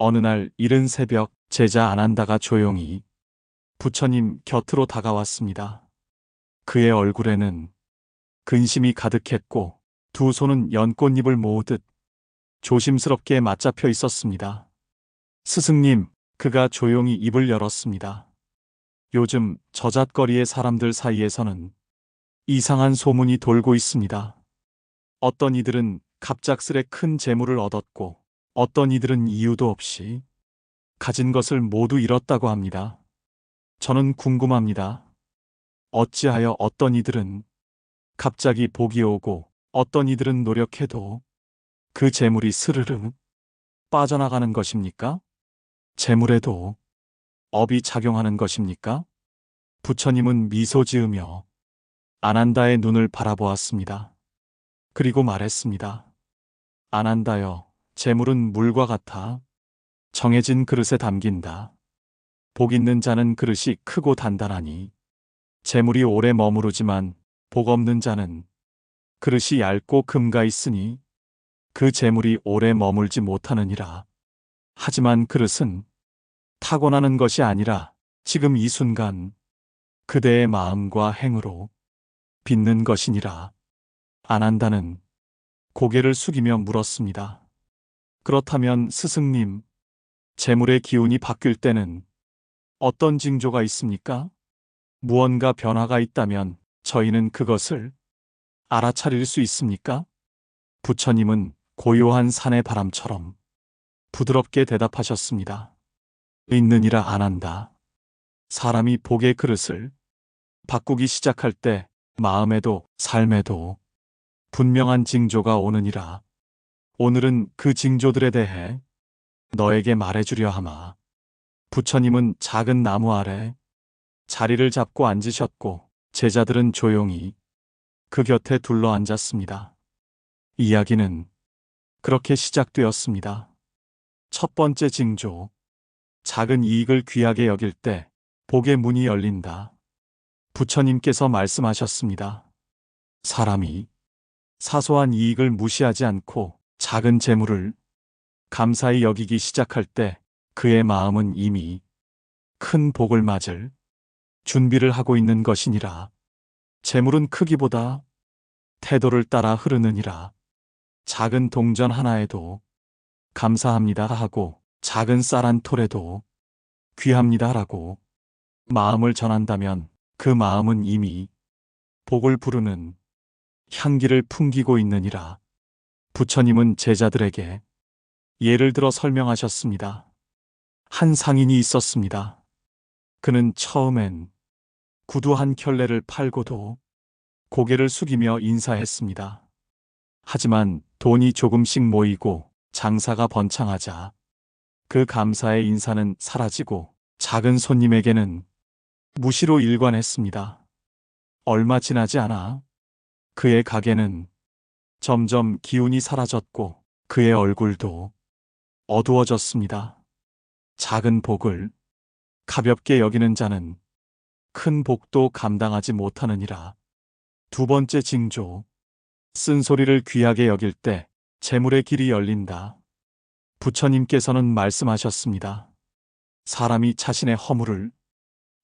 어느 날 이른 새벽 제자 아난다가 조용히 부처님 곁으로 다가왔습니다. 그의 얼굴에는 근심이 가득했고 두 손은 연꽃잎을 모으듯 조심스럽게 맞잡혀 있었습니다. 스승님, 그가 조용히 입을 열었습니다. 요즘 저잣거리의 사람들 사이에서는 이상한 소문이 돌고 있습니다. 어떤 이들은 갑작스레 큰 재물을 얻었고 어떤 이들은 이유도 없이 가진 것을 모두 잃었다고 합니다. 저는 궁금합니다. 어찌하여 어떤 이들은 갑자기 복이 오고 어떤 이들은 노력해도 그 재물이 스르르 빠져나가는 것입니까? 재물에도 업이 작용하는 것입니까? 부처님은 미소 지으며 아난다의 눈을 바라보았습니다. 그리고 말했습니다. 아난다여, 재물은 물과 같아 정해진 그릇에 담긴다. 복 있는 자는 그릇이 크고 단단하니 재물이 오래 머무르지만 복 없는 자는 그릇이 얇고 금가 있으니 그 재물이 오래 머물지 못하느니라. 하지만 그릇은 타고나는 것이 아니라 지금 이 순간 그대의 마음과 행으로 빚는 것이니라. 아난다는 고개를 숙이며 물었습니다. 그렇다면 스승님, 재물의 기운이 바뀔 때는 어떤 징조가 있습니까? 무언가 변화가 있다면 저희는 그것을 알아차릴 수 있습니까? 부처님은 고요한 산의 바람처럼 부드럽게 대답하셨습니다. 있느니라 아난다. 사람이 복의 그릇을 바꾸기 시작할 때 마음에도 삶에도 분명한 징조가 오느니라. 오늘은 그 징조들에 대해 너에게 말해주려 하마. 부처님은 작은 나무 아래 자리를 잡고 앉으셨고 제자들은 조용히 그 곁에 둘러 앉았습니다. 이야기는 그렇게 시작되었습니다. 첫 번째 징조, 작은 이익을 귀하게 여길 때 복의 문이 열린다. 부처님께서 말씀하셨습니다. 사람이 사소한 이익을 무시하지 않고 작은 재물을 감사히 여기기 시작할 때 그의 마음은 이미 큰 복을 맞을 준비를 하고 있는 것이니라. 재물은 크기보다 태도를 따라 흐르느니라. 작은 동전 하나에도 감사합니다 하고 작은 쌀 한 톨에도 귀합니다 라고 마음을 전한다면 그 마음은 이미 복을 부르는 향기를 풍기고 있느니라. 부처님은 제자들에게 예를 들어 설명하셨습니다. 한 상인이 있었습니다. 그는 처음엔 구두 한 켤레를 팔고도 고개를 숙이며 인사했습니다. 하지만 돈이 조금씩 모이고 장사가 번창하자 그 감사의 인사는 사라지고 작은 손님에게는 무시로 일관했습니다. 얼마 지나지 않아 그의 가게는 점점 기운이 사라졌고 그의 얼굴도 어두워졌습니다. 작은 복을 가볍게 여기는 자는 큰 복도 감당하지 못하느니라. 두 번째 징조, 쓴소리를 귀하게 여길 때 재물의 길이 열린다. 부처님께서는 말씀하셨습니다. 사람이 자신의 허물을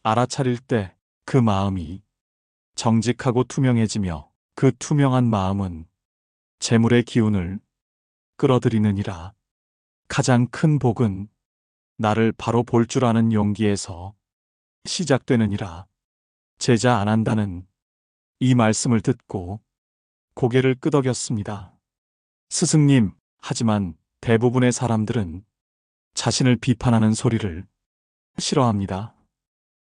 알아차릴 때 그 마음이 정직하고 투명해지며 그 투명한 마음은 재물의 기운을 끌어들이느니라. 가장 큰 복은 나를 바로 볼 줄 아는 용기에서 시작되느니라. 제자 아난다는 이 말씀을 듣고 고개를 끄덕였습니다. 스승님, 하지만 대부분의 사람들은 자신을 비판하는 소리를 싫어합니다.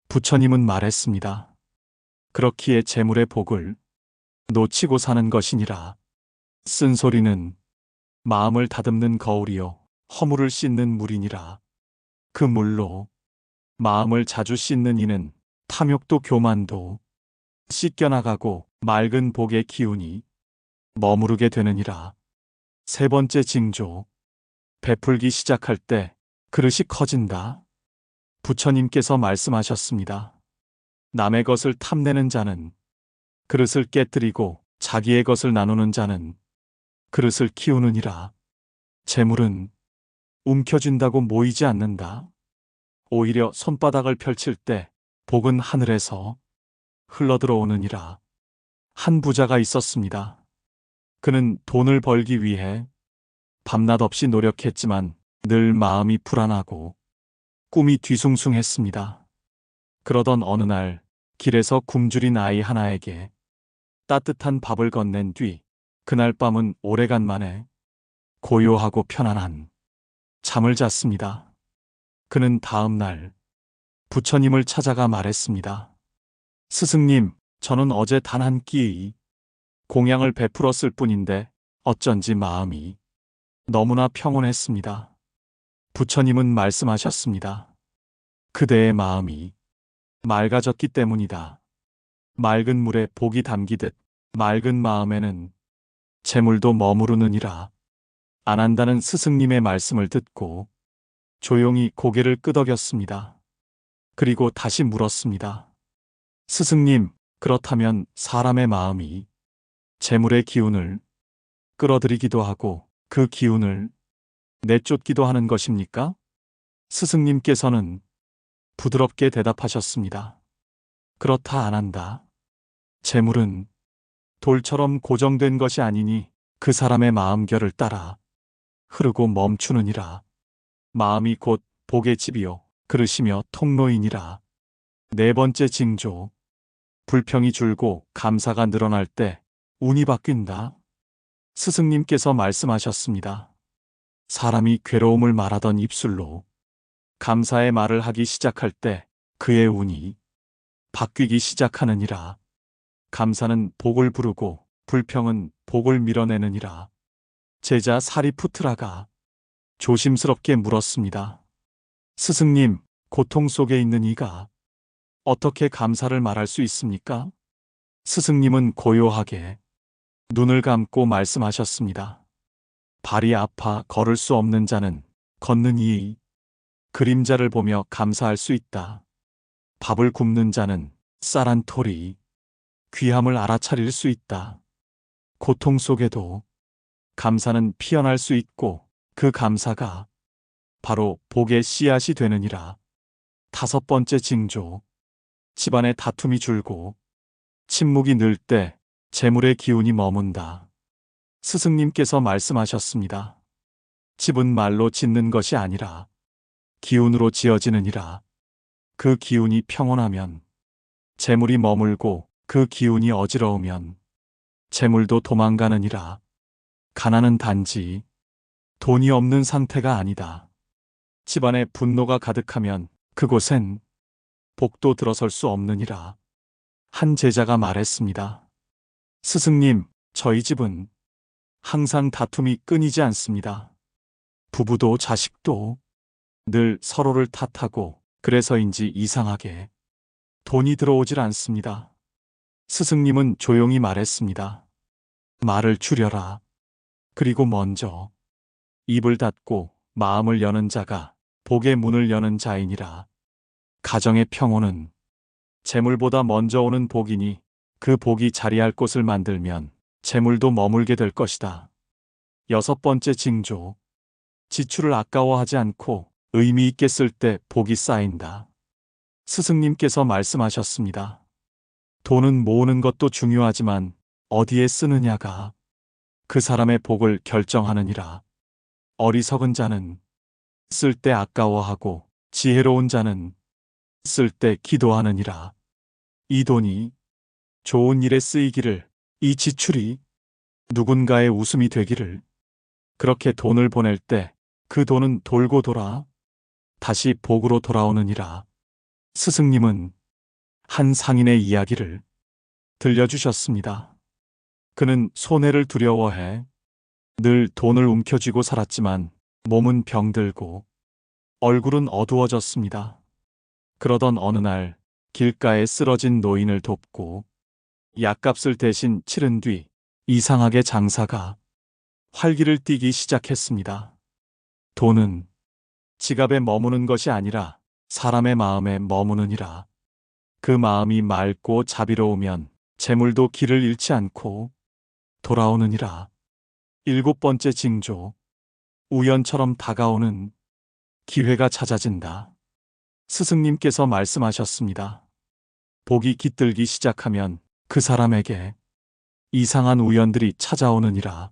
부처님은 말했습니다. 그렇기에 재물의 복을 놓치고 사는 것이니라. 쓴소리는 마음을 다듬는 거울이요 허물을 씻는 물이니라. 그 물로 마음을 자주 씻는 이는 탐욕도 교만도 씻겨나가고 맑은 복의 기운이 머무르게 되느니라. 세 번째 징조, 베풀기 시작할 때 그릇이 커진다. 부처님께서 말씀하셨습니다. 남의 것을 탐내는 자는 그릇을 깨뜨리고 자기의 것을 나누는 자는 그릇을 키우느니라. 재물은 움켜쥔다고 모이지 않는다. 오히려 손바닥을 펼칠 때 복은 하늘에서 흘러들어오느니라. 한 부자가 있었습니다. 그는 돈을 벌기 위해 밤낮 없이 노력했지만 늘 마음이 불안하고 꿈이 뒤숭숭했습니다. 그러던 어느 날 길에서 굶주린 아이 하나에게 따뜻한 밥을 건넨 뒤 그날 밤은 오래간만에 고요하고 편안한 잠을 잤습니다. 그는 다음 날 부처님을 찾아가 말했습니다. 스승님, 저는 어제 단 한 끼의 공양을 베풀었을 뿐인데 어쩐지 마음이 너무나 평온했습니다. 부처님은 말씀하셨습니다. 그대의 마음이 맑아졌기 때문이다. 맑은 물에 복이 담기듯 맑은 마음에는 재물도 머무르느니라. 안 한다는 스승님의 말씀을 듣고 조용히 고개를 끄덕였습니다. 그리고 다시 물었습니다. 스승님, 그렇다면 사람의 마음이 재물의 기운을 끌어들이기도 하고 그 기운을 내쫓기도 하는 것입니까? 스승님께서는 부드럽게 대답하셨습니다. 그렇다 안 한다. 재물은 돌처럼 고정된 것이 아니니 그 사람의 마음결을 따라 흐르고 멈추느니라. 마음이 곧 복의 집이요 그릇이며 통로이니라. 네 번째 징조. 불평이 줄고 감사가 늘어날 때 운이 바뀐다. 스승님께서 말씀하셨습니다. 사람이 괴로움을 말하던 입술로 감사의 말을 하기 시작할 때 그의 운이 바뀌기 시작하느니라. 감사는 복을 부르고 불평은 복을 밀어내느니라. 제자 사리푸트라가 조심스럽게 물었습니다. 스승님, 고통 속에 있는 이가 어떻게 감사를 말할 수 있습니까? 스승님은 고요하게 눈을 감고 말씀하셨습니다. 발이 아파 걸을 수 없는 자는 걷는 이 그림자를 보며 감사할 수 있다. 밥을 굽는 자는 쌀한 톨이 귀함을 알아차릴 수 있다. 고통 속에도 감사는 피어날 수 있고 그 감사가 바로 복의 씨앗이 되느니라. 다섯 번째 징조. 집안의 다툼이 줄고 침묵이 늘 때 재물의 기운이 머문다. 스승님께서 말씀하셨습니다. 집은 말로 짓는 것이 아니라 기운으로 지어지느니라. 그 기운이 평온하면 재물이 머물고 그 기운이 어지러우면 재물도 도망가느니라. 가난은 단지 돈이 없는 상태가 아니다. 집안에 분노가 가득하면 그곳엔 복도 들어설 수 없느니라. 한 제자가 말했습니다. 스승님, 저희 집은 항상 다툼이 끊이지 않습니다. 부부도 자식도 늘 서로를 탓하고 그래서인지 이상하게 돈이 들어오질 않습니다. 스승님은 조용히 말했습니다. 말을 줄여라. 그리고 먼저 입을 닫고 마음을 여는 자가 복의 문을 여는 자이니라. 가정의 평온은 재물보다 먼저 오는 복이니 그 복이 자리할 곳을 만들면 재물도 머물게 될 것이다. 여섯 번째 징조. 지출을 아까워하지 않고 의미 있게 쓸 때 복이 쌓인다. 스승님께서 말씀하셨습니다. 돈은 모으는 것도 중요하지만 어디에 쓰느냐가 그 사람의 복을 결정하느니라. 어리석은 자는 쓸 때 아까워하고 지혜로운 자는 쓸 때 기도하느니라. 이 돈이 좋은 일에 쓰이기를, 이 지출이 누군가의 웃음이 되기를. 그렇게 돈을 보낼 때 그 돈은 돌고 돌아 다시 복으로 돌아오느니라. 스승님은 한 상인의 이야기를 들려주셨습니다. 그는 손해를 두려워해 늘 돈을 움켜쥐고 살았지만 몸은 병들고 얼굴은 어두워졌습니다. 그러던 어느 날 길가에 쓰러진 노인을 돕고 약값을 대신 치른 뒤 이상하게 장사가 활기를 띠기 시작했습니다. 돈은 지갑에 머무는 것이 아니라 사람의 마음에 머무느니라. 그 마음이 맑고 자비로우면 재물도 길을 잃지 않고 돌아오느니라. 일곱 번째 징조. 우연처럼 다가오는 기회가 찾아진다. 스승님께서 말씀하셨습니다. 복이 깃들기 시작하면 그 사람에게 이상한 우연들이 찾아오느니라.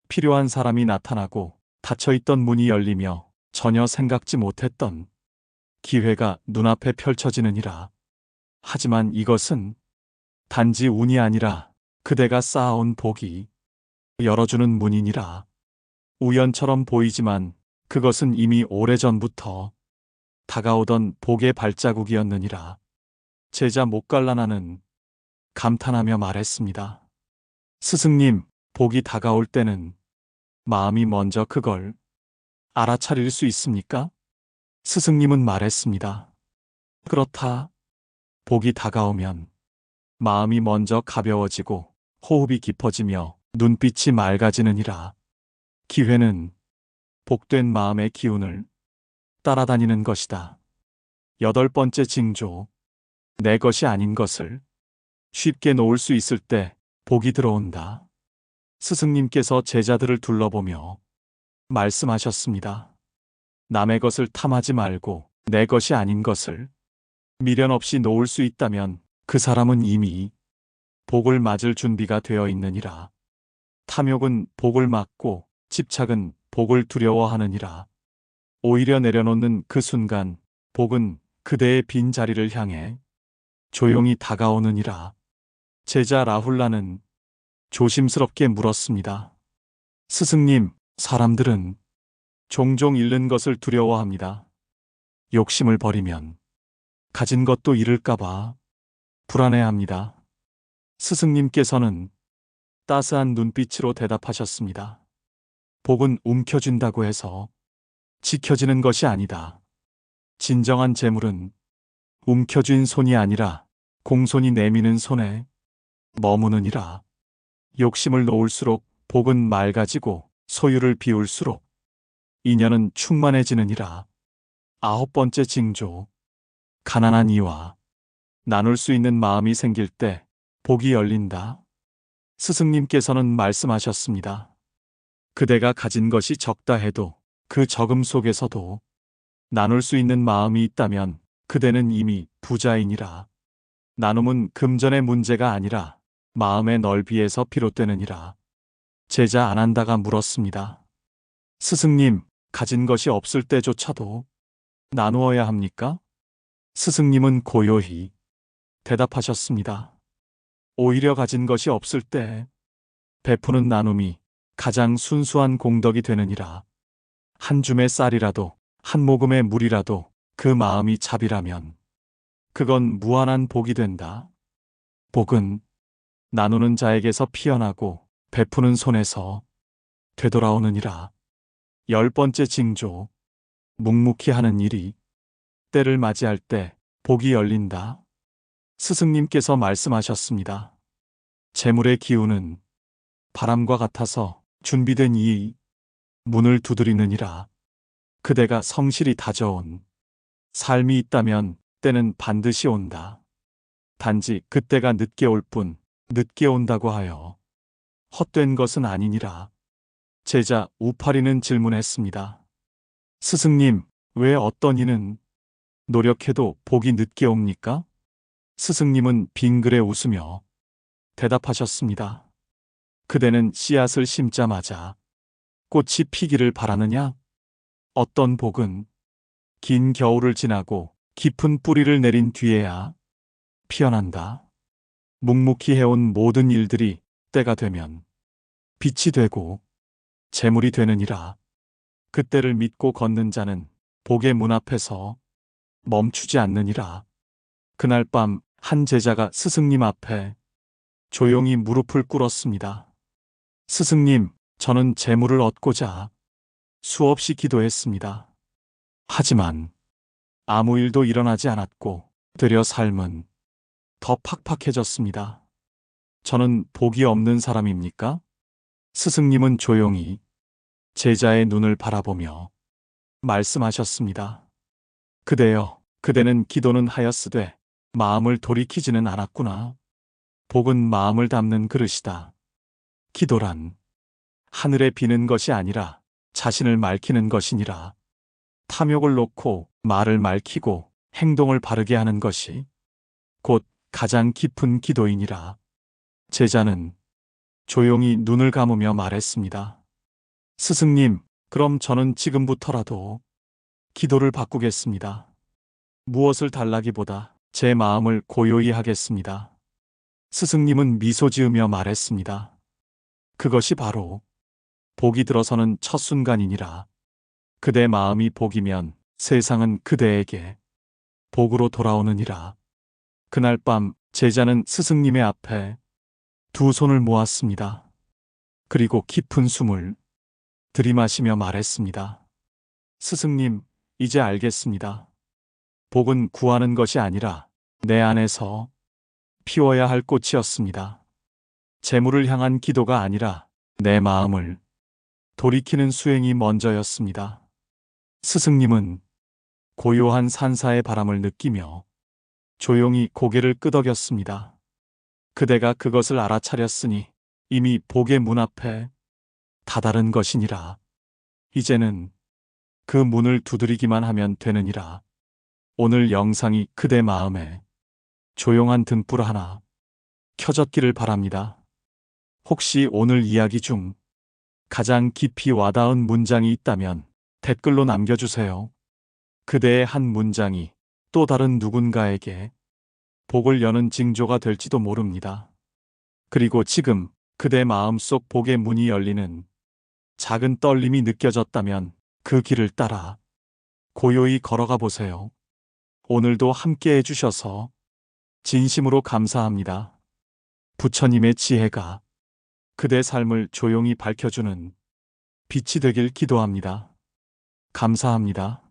필요한 사람이 나타나고 닫혀있던 문이 열리며 전혀 생각지 못했던 기회가 눈앞에 펼쳐지느니라. 하지만 이것은 단지 운이 아니라 그대가 쌓아온 복이 열어주는 문이니라. 우연처럼 보이지만 그것은 이미 오래전부터 다가오던 복의 발자국이었느니라. 제자 목갈라나는 감탄하며 말했습니다. 스승님, 복이 다가올 때는 마음이 먼저 그걸 알아차릴 수 있습니까? 스승님은 말했습니다. 그렇다. 복이 다가오면 마음이 먼저 가벼워지고 호흡이 깊어지며 눈빛이 맑아지느니라. 기회는 복된 마음의 기운을 따라다니는 것이다. 8번째 징조. 내 것이 아닌 것을 쉽게 놓을 수 있을 때 복이 들어온다. 스승님께서 제자들을 둘러보며 말씀하셨습니다. 남의 것을 탐하지 말고 내 것이 아닌 것을 미련 없이 놓을 수 있다면 그 사람은 이미 복을 맞을 준비가 되어 있느니라. 탐욕은 복을 막고 집착은 복을 두려워하느니라. 오히려 내려놓는 그 순간 복은 그대의 빈 자리를 향해 조용히 다가오느니라. 제자 라훌라는 조심스럽게 물었습니다. 스승님, 사람들은 종종 잃는 것을 두려워합니다. 욕심을 버리면 가진 것도 잃을까봐 불안해합니다. 스승님께서는 따스한 눈빛으로 대답하셨습니다. 복은 움켜쥔다고 해서 지켜지는 것이 아니다. 진정한 재물은 움켜쥔 손이 아니라 공손히 내미는 손에 머무느니라. 욕심을 놓을수록 복은 맑아지고 소유를 비울수록 인연은 충만해지느니라. 9번째 징조. 가난한 이와 나눌 수 있는 마음이 생길 때 복이 열린다. 스승님께서는 말씀하셨습니다. 그대가 가진 것이 적다 해도 그 적음 속에서도 나눌 수 있는 마음이 있다면 그대는 이미 부자이니라. 나눔은 금전의 문제가 아니라 마음의 넓이에서 비롯되느니라. 제자 아난다가 물었습니다. 스승님, 가진 것이 없을 때조차도 나누어야 합니까? 스승님은 고요히 대답하셨습니다. 오히려 가진 것이 없을 때 베푸는 나눔이 가장 순수한 공덕이 되느니라. 한 줌의 쌀이라도 한 모금의 물이라도 그 마음이 자비라면 그건 무한한 복이 된다. 복은 나누는 자에게서 피어나고 베푸는 손에서 되돌아오느니라. 10번째 징조. 묵묵히 하는 일이 때를 맞이할 때 복이 열린다. 스승님께서 말씀하셨습니다. 재물의 기운은 바람과 같아서 준비된 이 문을 두드리느니라. 그대가 성실히 다져온 삶이 있다면 때는 반드시 온다. 단지 그때가 늦게 올 뿐 늦게 온다고 하여 헛된 것은 아니니라. 제자 우파리는 질문했습니다. 스승님, 왜 어떤 이는 노력해도 복이 늦게 옵니까? 스승님은 빙그레 웃으며 대답하셨습니다. 그대는 씨앗을 심자마자 꽃이 피기를 바라느냐? 어떤 복은 긴 겨울을 지나고 깊은 뿌리를 내린 뒤에야 피어난다. 묵묵히 해온 모든 일들이 때가 되면 빛이 되고 재물이 되느니라. 그때를 믿고 걷는 자는 복의 문 앞에서 멈추지 않느니라. 그날 밤 한 제자가 스승님 앞에 조용히 무릎을 꿇었습니다. 스승님, 저는 재물을 얻고자 수없이 기도했습니다. 하지만 아무 일도 일어나지 않았고 되려 삶은 더 팍팍해졌습니다. 저는 복이 없는 사람입니까? 스승님은 조용히 제자의 눈을 바라보며 말씀하셨습니다. 그대여, 그대는 기도는 하였으되 마음을 돌이키지는 않았구나. 복은 마음을 담는 그릇이다. 기도란 하늘에 비는 것이 아니라 자신을 밝히는 것이니라. 탐욕을 놓고 말을 맑히고 행동을 바르게 하는 것이 곧 가장 깊은 기도이니라. 제자는 조용히 눈을 감으며 말했습니다. 스승님, 그럼 저는 지금부터라도 기도를 바꾸겠습니다. 무엇을 달라기보다 제 마음을 고요히 하겠습니다. 스승님은 미소 지으며 말했습니다. 그것이 바로 복이 들어서는 첫 순간이니라. 그대 마음이 복이면 세상은 그대에게 복으로 돌아오느니라. 그날 밤 제자는 스승님의 앞에 두 손을 모았습니다. 그리고 깊은 숨을 들이마시며 말했습니다. 스승님, 이제 알겠습니다. 복은 구하는 것이 아니라 내 안에서 피워야 할 꽃이었습니다. 재물을 향한 기도가 아니라 내 마음을 돌이키는 수행이 먼저였습니다. 스승님은 고요한 산사의 바람을 느끼며 조용히 고개를 끄덕였습니다. 그대가 그것을 알아차렸으니 이미 복의 문 앞에 다다른 것이니라. 이제는 그 문을 두드리기만 하면 되느니라. 오늘 영상이 그대 마음에 조용한 등불 하나 켜졌기를 바랍니다. 혹시 오늘 이야기 중 가장 깊이 와닿은 문장이 있다면 댓글로 남겨주세요. 그대의 한 문장이 또 다른 누군가에게 복을 여는 징조가 될지도 모릅니다. 그리고 지금 그대 마음속 복의 문이 열리는 작은 떨림이 느껴졌다면 그 길을 따라 고요히 걸어가 보세요. 오늘도 함께 해주셔서 진심으로 감사합니다. 부처님의 지혜가 그대 삶을 조용히 밝혀주는 빛이 되길 기도합니다. 감사합니다.